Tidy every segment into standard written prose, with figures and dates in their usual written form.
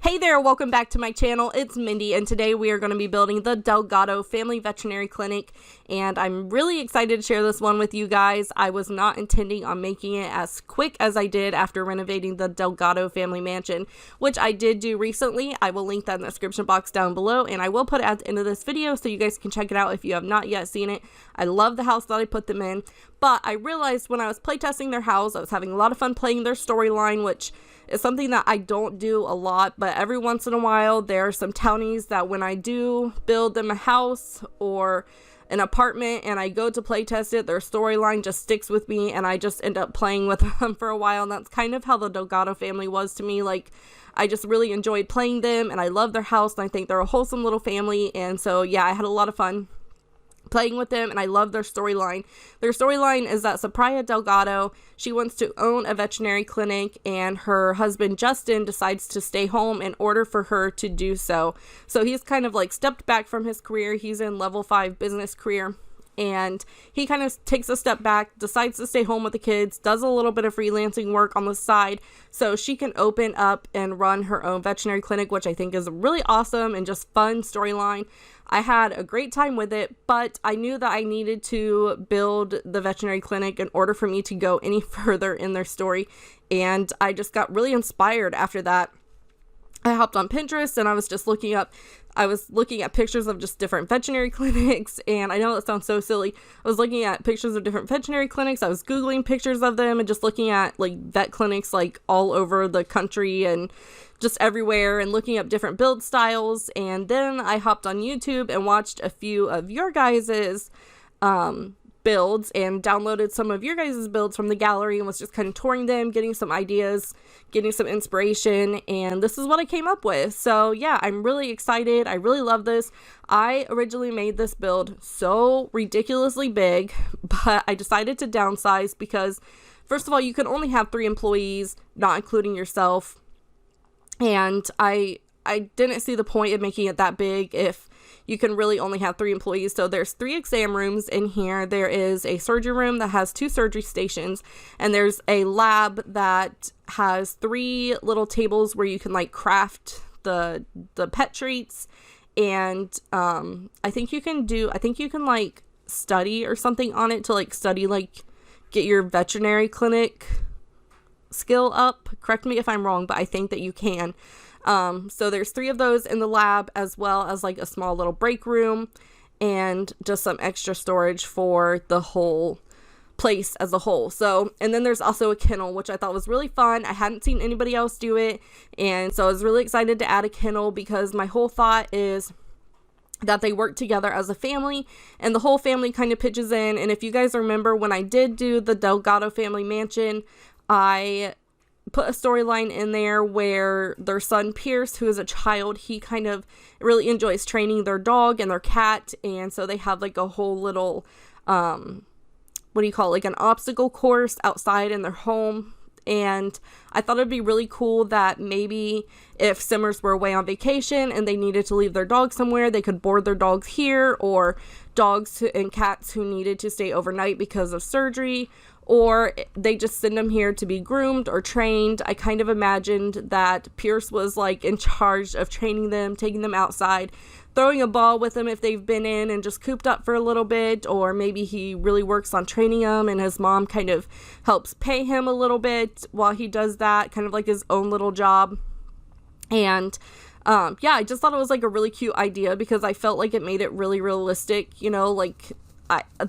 Hey there, welcome back to my channel. It's Mindy, and today we are going to be building the Delgato Family Veterinary Clinic, and I'm really excited to share this one with you guys. I was not intending on making it as quick as I did after renovating the Delgato Family Mansion, which I did do recently. I will link that in the description box down below, and I will put it at the end of this video so you guys can check it out if you have not yet seen it. I love the house that I put them in, but I realized when I was playtesting their house, I was having a lot of fun playing their storyline, which is something that I don't do a lot, but every once in a while there are some townies that when I do build them a house or an apartment and I go to playtest it, their storyline just sticks with me and I just end up playing with them for a while, and that's kind of how the Delgato family was to me. Like, I just really enjoyed playing them and I love their house and I think they're a wholesome little family, and so yeah, I had a lot of fun playing with them, and I love their storyline. Their storyline is that Supriya Delgato, she wants to own a veterinary clinic, and her husband Justin decides to stay home in order for her to do so. So he's kind of like stepped back from his career. He's in level 5 business career, and he kind of takes a step back, decides to stay home with the kids, does a little bit of freelancing work on the side so she can open up and run her own veterinary clinic, which I think is really awesome and just fun storyline. I had a great time with it, but I knew that I needed to build the veterinary clinic in order for me to go any further in their story, and I just got really inspired after that. I hopped on Pinterest and I was looking at pictures of just different veterinary clinics, and I know that sounds so silly. I was looking at pictures of different veterinary clinics. I was Googling pictures of them and just looking at like vet clinics like all over the country and just everywhere, and looking up different build styles. And then I hopped on YouTube and watched a few of your guys's builds and downloaded some of your guys' builds from the gallery and was just kind of touring them, getting some ideas, getting some inspiration, and this is what I came up with. So yeah, I'm really excited. I really love this. I originally made this build so ridiculously big, but I decided to downsize because first of all, you can only have 3 employees, not including yourself, and I didn't see the point of making it that big if you can really only have 3 employees. So there's 3 exam rooms in here. There is a surgery room that has 2 surgery stations, and there's a lab that has 3 little tables where you can like craft the pet treats, and I think you can like study or something on it to like study, like get your veterinary clinic skill up. Correct me if I'm wrong, but I think that you can. So there's 3 of those in the lab, as well as like a small little break room and just some extra storage for the whole place as a whole. So, and then there's also a kennel, which I thought was really fun. I hadn't seen anybody else do it, and so I was really excited to add a kennel because my whole thought is that they work together as a family and the whole family kind of pitches in. And if you guys remember, when I did do the Delgato Family Mansion, I put a storyline in there where their son Pierce, who is a child, he kind of really enjoys training their dog and their cat, and so they have like a whole little what do you call it, like an obstacle course outside in their home. And I thought it'd be really cool that maybe if Simmers were away on vacation and they needed to leave their dog somewhere, they could board their dogs here, or dogs and cats who needed to stay overnight because of surgery, or they just send them here to be groomed or trained. I kind of imagined that Pierce was like in charge of training them, taking them outside, throwing a ball with them if they've been in and just cooped up for a little bit, or maybe he really works on training them and his mom kind of helps pay him a little bit while he does that, kind of like his own little job. And yeah, I just thought it was like a really cute idea because I felt like it made it really realistic, you know, like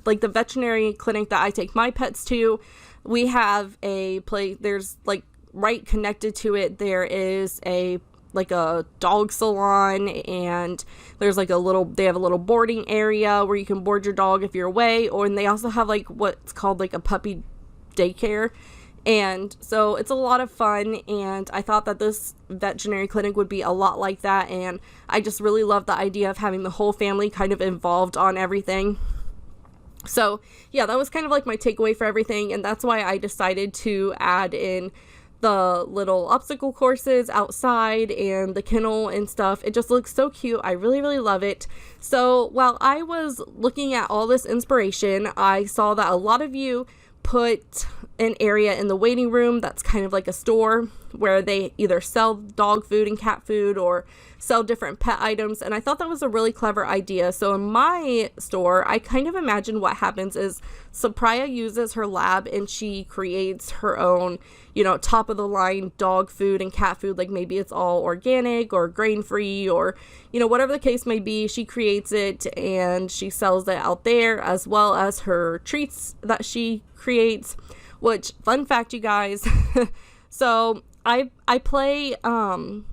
like the veterinary clinic that I take my pets to, we have a place, there's like right connected to it, there is a dog salon, and there's they have a little boarding area where you can board your dog if you're away, and they also have what's called a puppy daycare. And so it's a lot of fun, and I thought that this veterinary clinic would be a lot like that, and I just really love the idea of having the whole family kind of involved on everything. So yeah, that was kind of my takeaway for everything, and that's why I decided to add in the little obstacle courses outside and the kennel and stuff. It just looks so cute. I really, really love it. So while I was looking at all this inspiration, I saw that a lot of you put an area in the waiting room that's kind of like a store where they either sell dog food and cat food or sell different pet items, and I thought that was a really clever idea. So in my store, I kind of imagine what happens is Supriya uses her lab and she creates her own, top of the line dog food and cat food. Maybe it's all organic or grain free, or whatever the case may be. She creates it and she sells it out there, as well as her treats that she creates. Which, fun fact, you guys, so I play, I'm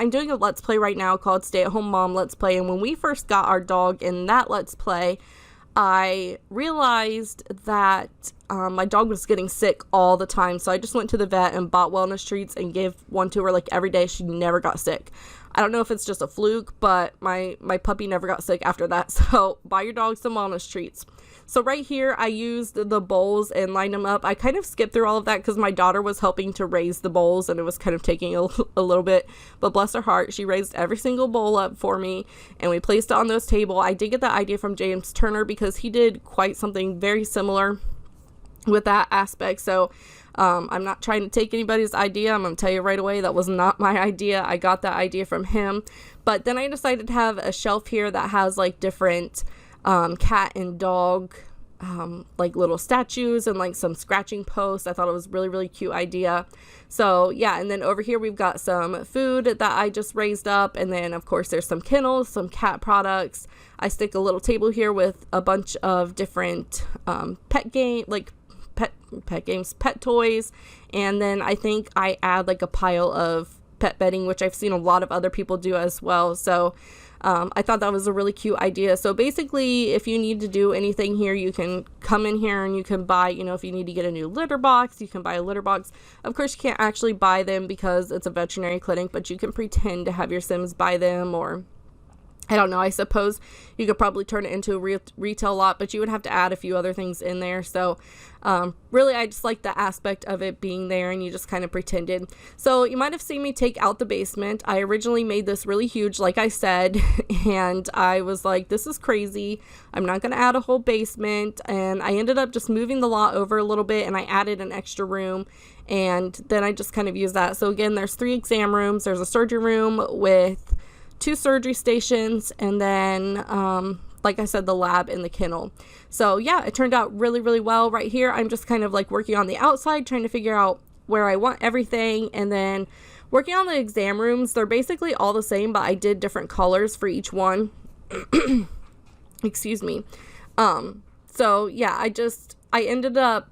doing a Let's Play right now called Stay at Home Mom Let's Play, and when we first got our dog in that Let's Play, I realized that my dog was getting sick all the time, so I just went to the vet and bought wellness treats and gave one to her every day. She never got sick. I don't know if it's just a fluke, but my puppy never got sick after that. So buy your dog some wellness treats. So right here, I used the bowls and lined them up. I kind of skipped through all of that because my daughter was helping to raise the bowls, and it was kind of taking a little bit. But bless her heart, she raised every single bowl up for me, and we placed it on those table. I did get that idea from James Turner because he did quite something very similar with that aspect. So I'm not trying to take anybody's idea. I'm going to tell you right away, that was not my idea. I got that idea from him. But then I decided to have a shelf here that has different cat and dog little statues and some scratching posts. I thought it was really, really cute idea. So yeah, and then over here we've got some food that I just raised up, and then of course there's some kennels, some cat products. I stick a little table here with a bunch of different pet games, pet toys, and then I think I add a pile of pet bedding, which I've seen a lot of other people do as well. So I thought that was a really cute idea. So basically, if you need to do anything here, you can come in here and you can buy, if you need to get a new litter box, you can buy a litter box. Of course, you can't actually buy them because it's a veterinary clinic, but you can pretend to have your Sims buy them, or I don't know, I suppose you could probably turn it into a retail lot, but you would have to add a few other things in there. So really, I just like the aspect of it being there, and you just kind of pretended. So you might have seen me take out the basement. I originally made this really huge, like I said, and I was like, this is crazy. I'm not going to add a whole basement. And I ended up just moving the lot over a little bit, and I added an extra room. And then I just kind of used that. So again, there's 3 exam rooms. There's a surgery room with 2 surgery stations, and then like I said, the lab and the kennel. So yeah, it turned out really, really well. Right here, I'm just kind of working on the outside, trying to figure out where I want everything, and then working on the exam rooms. They're basically all the same, but I did different colors for each one. Excuse me. So yeah, I ended up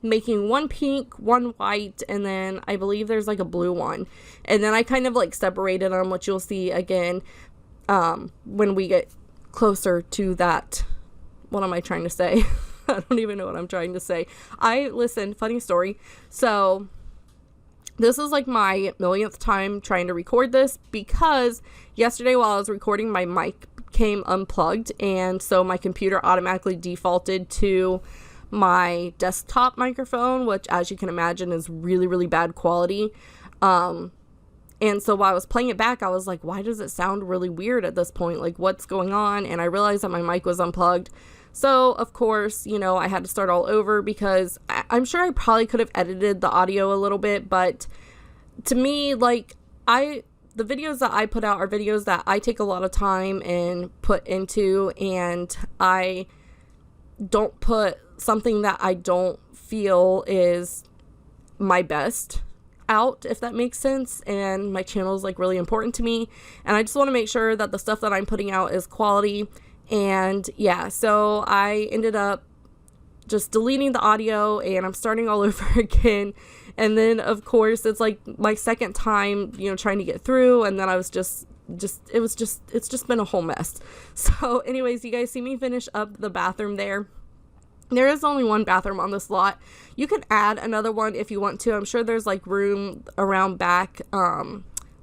making one pink, one white, and then I believe there's a blue one, and then I kind of separated them, which you'll see again when we get closer to that. What am I trying to say? I don't even know what I'm trying to say. Listen, funny story. So this is my millionth time trying to record this, because yesterday while I was recording, my mic came unplugged, and so my computer automatically defaulted to my desktop microphone, which, as you can imagine, is really, really bad quality. And so while I was playing it back, I was like, why does it sound really weird at this point? What's going on? And I realized that my mic was unplugged. So, of course, I had to start all over, because I'm sure I probably could have edited the audio a little bit, but to me, the videos that I put out are videos that I take a lot of time and put into, and I don't put something that I don't feel is my best out, if that makes sense. And my channel is really important to me, and I just want to make sure that the stuff that I'm putting out is quality. And yeah, so I ended up just deleting the audio, and I'm starting all over again. And then of course it's like my second time, you know, trying to get through, and then I was it's just been a whole mess. So anyways, you guys see me finish up the bathroom there. There is only one bathroom on this lot. You can add another one if you want to. I'm sure there's like room around back.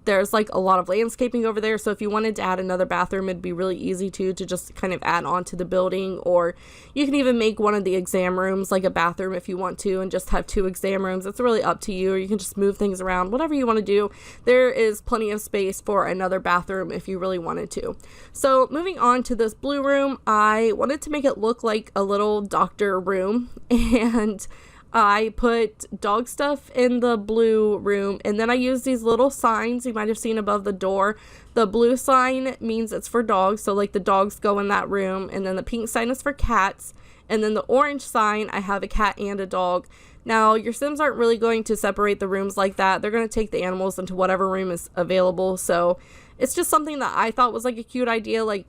There's like a lot of landscaping over there, so if you wanted to add another bathroom, it'd be really easy to just kind of add on to the building. Or you can even make one of the exam rooms like a bathroom if you want to, and just have 2 exam rooms. It's really up to you, or you can just move things around, whatever you want to do. There is plenty of space for another bathroom if you really wanted to. So moving on to this blue room, I wanted to make it look like a little doctor room, and I put dog stuff in the blue room, and then I used these little signs you might have seen above the door. The blue sign means it's for dogs, so like the dogs go in that room, and then the pink sign is for cats, and then the orange sign, I have a cat and a dog. Now, your Sims aren't really going to separate the rooms like that. They're going to take the animals into whatever room is available, so it's just something that I thought was like a cute idea. Like,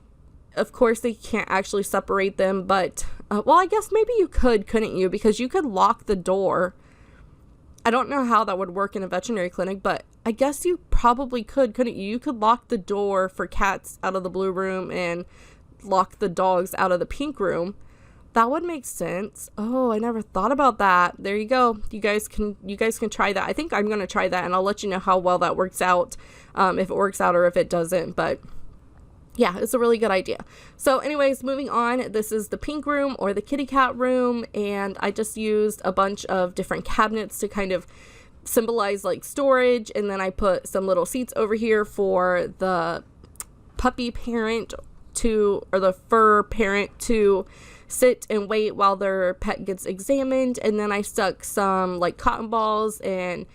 of course they can't actually separate them, but well, I guess maybe you couldn't you? Because you could lock the door. I don't know how that would work in a veterinary clinic, but I guess you probably couldn't you? You could lock the door for cats out of the blue room and lock the dogs out of the pink room. That would make sense. Oh, I never thought about that. There you go. You guys can try that. I think I'm going to try that, and I'll let you know how well that works out, if it works out or if it doesn't, but yeah, it's a really good idea. So anyways, moving on, this is the pink room or the kitty cat room, and I just used a bunch of different cabinets to kind of symbolize like storage, and then I put some little seats over here for the puppy parent or the fur parent to sit and wait while their pet gets examined, and then I stuck some like cotton balls and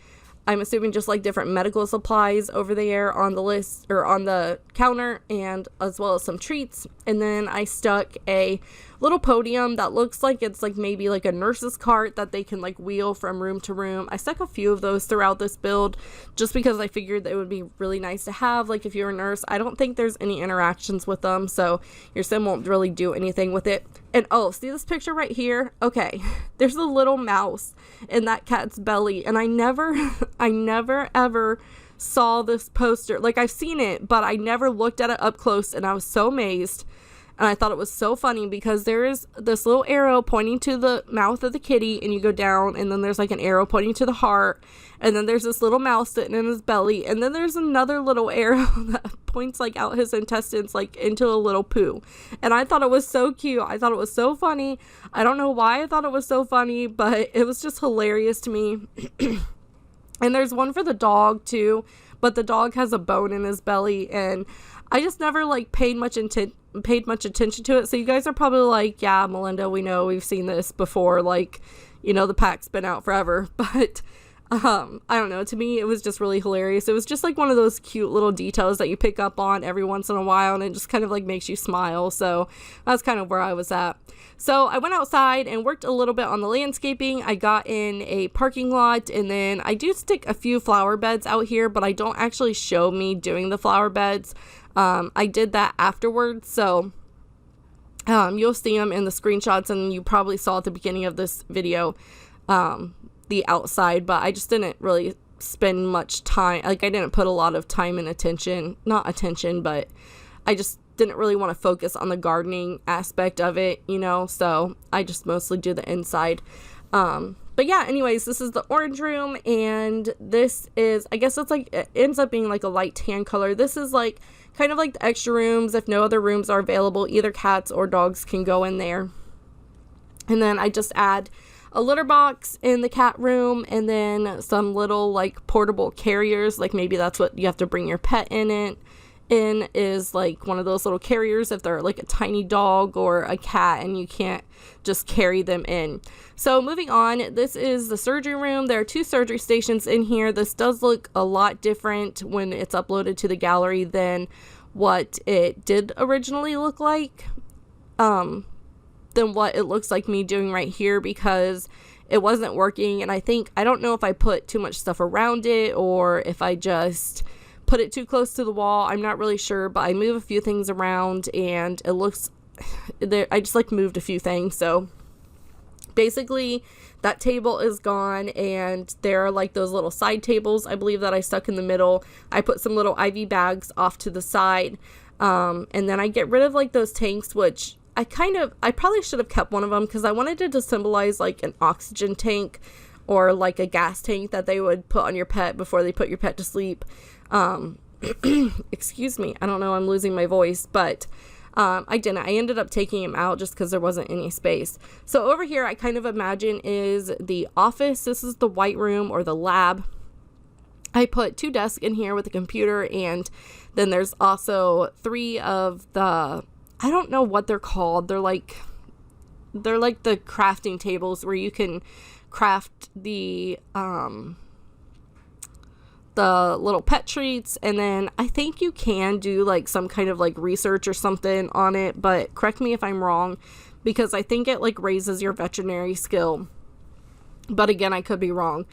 I'm assuming just like different medical supplies over there on the list or on the counter, and as well as some treats. And then I stuck a little podium that looks like it's like maybe like a nurse's cart that they can like wheel from room to room. I stuck a few of those throughout this build just because I figured that it would be really nice to have, like if you're a nurse. I don't think there's any interactions with them, so your Sim won't really do anything with it. And oh, see this picture right here? Okay, there's a little mouse in that cat's belly, and I never ever saw this poster. Like, I've seen it, but I never looked at it up close, and I was so amazed. And I thought it was so funny because there is this little arrow pointing to the mouth of the kitty, and you go down, and then there's like an arrow pointing to the heart, and then there's this little mouse sitting in his belly, and then there's another little arrow that points like out his intestines like into a little poo. And I thought it was so cute. I thought it was so funny. I don't know why I thought it was so funny, but it was just hilarious to me. And there's one for the dog too, but the dog has a bone in his belly, and I just never like paid much attention to it. So you guys are probably like, yeah, Melinda, we know, we've seen this before, like, you know, the pack's been out forever. But I don't know, to me it was just really hilarious. It was just like one of those cute little details that you pick up on every once in a while, and it just kind of like makes you smile. So that's kind of where I was at. So I went outside and worked a little bit on the landscaping. I got in a parking lot, and then I do stick a few flower beds out here, but I don't actually show me doing the flower beds. I did that afterwards, so you'll see them in the screenshots, and you probably saw at the beginning of this video the outside, but I just didn't really spend much time. Like, I didn't put a lot of time and but I just didn't really want to focus on the gardening aspect of it, you know, so I just mostly do the inside. But yeah, anyways, this is the orange room, and this is, I guess it's like, it ends up being like a light tan color. This is like kind of like the extra rooms. If no other rooms are available, either cats or dogs can go in there. And then I just add a litter box in the cat room, and then some little like portable carriers, like maybe that's what you have to bring your pet in is like one of those little carriers if they're like a tiny dog or a cat and you can't just carry them in. So moving on, this is the surgery room. There are 2 surgery stations in here. This does look a lot different when it's uploaded to the gallery than what it did originally look like, than what it looks like me doing right here, because it wasn't working. And I don't know if I put too much stuff around it or if I just put it too close to the wall. I'm not really sure, but I move a few things around, and it looks there. I just like moved a few things. So basically that table is gone, and there are like those little side tables, I believe, that I stuck in the middle. I put some little IV bags off to the side, and then I get rid of like those tanks, which I probably should have kept one of them because I wanted it to symbolize like an oxygen tank or like a gas tank that they would put on your pet before they put your pet to sleep. Excuse me, I don't know, I'm losing my voice, but I didn't. I ended up taking him out just because there wasn't any space. So over here, I kind of imagine is the office. This is the white room or the lab. I put 2 desks in here with a computer, and then there's also 3 of the, I don't know what they're called. They're like the crafting tables where you can craft the little pet treats, and then I think you can do like some kind of like research or something on it, but correct me if I'm wrong, because I think it like raises your veterinary skill, but again, I could be wrong.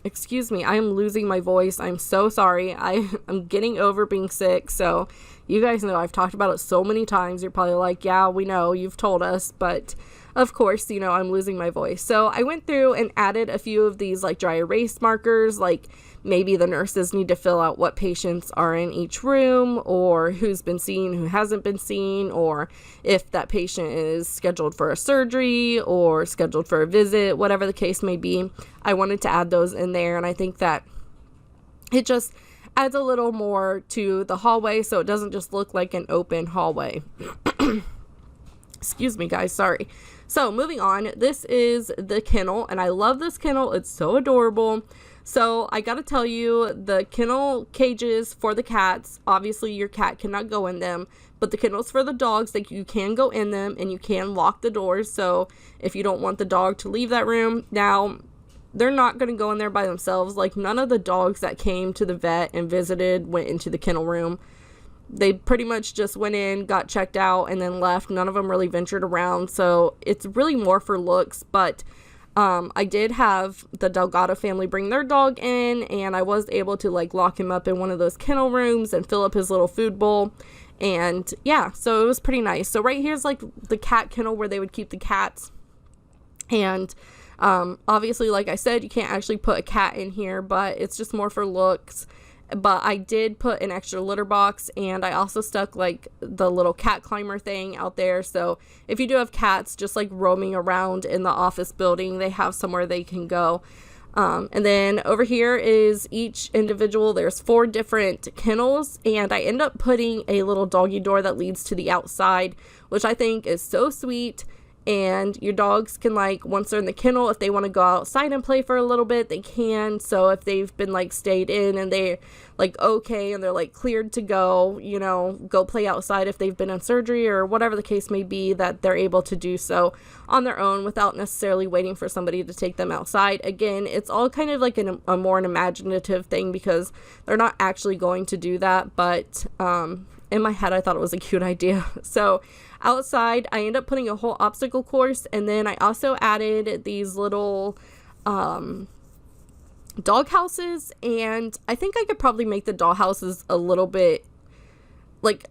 Excuse me, I am losing my voice. I'm so sorry. I'm getting over being sick, so you guys know I've talked about it so many times. You're probably like, yeah, we know, you've told us, but of course, you know, I'm losing my voice. So I went through and added a few of these like dry erase markers, like maybe the nurses need to fill out what patients are in each room, or who's been seen, who hasn't been seen, or if that patient is scheduled for a surgery or scheduled for a visit, whatever the case may be. I wanted to add those in there, and I think that it just adds a little more to the hallway so it doesn't just look like an open hallway. Excuse me, guys, sorry. So moving on, this is the kennel, and I love this kennel. It's so adorable. So I gotta tell you, the kennel cages for the cats, obviously your cat cannot go in them, but the kennels for the dogs, like, you can go in them and you can lock the doors. So if you don't want the dog to leave that room, now they're not going to go in there by themselves. Like, none of the dogs that came to the vet and visited went into the kennel room. They pretty much just went in, got checked out, and then left. None of them really ventured around, so it's really more for looks. But I did have the Delgato family bring their dog in, and I was able to like lock him up in one of those kennel rooms and fill up his little food bowl. And yeah, so it was pretty nice. So right here's like the cat kennel where they would keep the cats. And obviously, like I said, you can't actually put a cat in here, but it's just more for looks. But I did put an extra litter box, and I also stuck like the little cat climber thing out there. So if you do have cats just like roaming around in the office building, they have somewhere they can go. And then over here is each individual. There's 4 different kennels, and I end up putting a little doggy door that leads to the outside, which I think is so sweet. And your dogs can, like, once they're in the kennel, if they want to go outside and play for a little bit, they can. So if they've been like stayed in and they're like okay and they're like cleared to go, you know, go play outside if they've been in surgery or whatever the case may be, that they're able to do so on their own without necessarily waiting for somebody to take them outside. Again, it's all kind of like a more an imaginative thing, because they're not actually going to do that, but in my head I thought it was a cute idea. So outside I end up putting a whole obstacle course, and then I also added these little dog houses, and I think I could probably make the dog houses a little bit, like,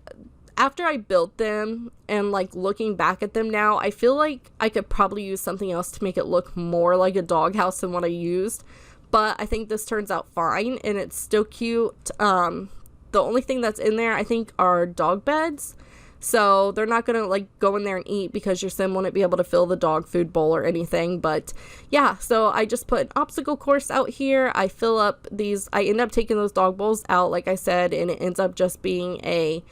after I built them and like looking back at them now, I feel like I could probably use something else to make it look more like a dog house than what I used, but I think this turns out fine and it's still cute. The only thing that's in there, I think, are dog beds. So they're not going to like go in there and eat, because your sim wouldn't be able to fill the dog food bowl or anything. But yeah, so I just put an obstacle course out here. I fill up these, I end up taking those dog bowls out, like I said, and it ends up just being a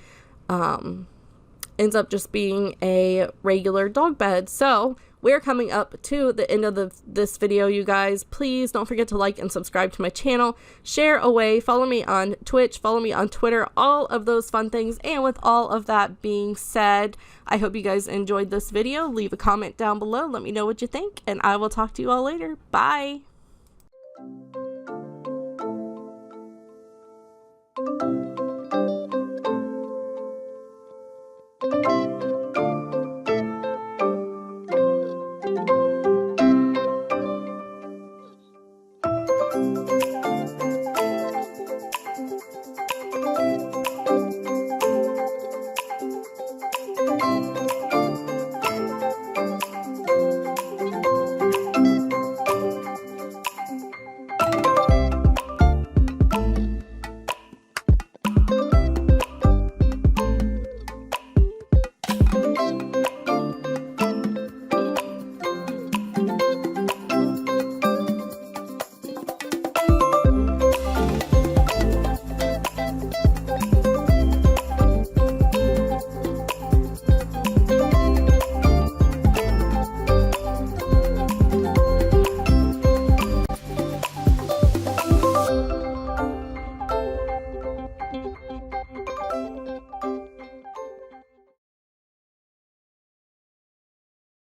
regular dog bed. So we're coming up to the end of this video, you guys. Please don't forget to like and subscribe to my channel. Share away. Follow me on Twitch. Follow me on Twitter. All of those fun things. And with all of that being said, I hope you guys enjoyed this video. Leave a comment down below. Let me know what you think. And I will talk to you all later. Bye.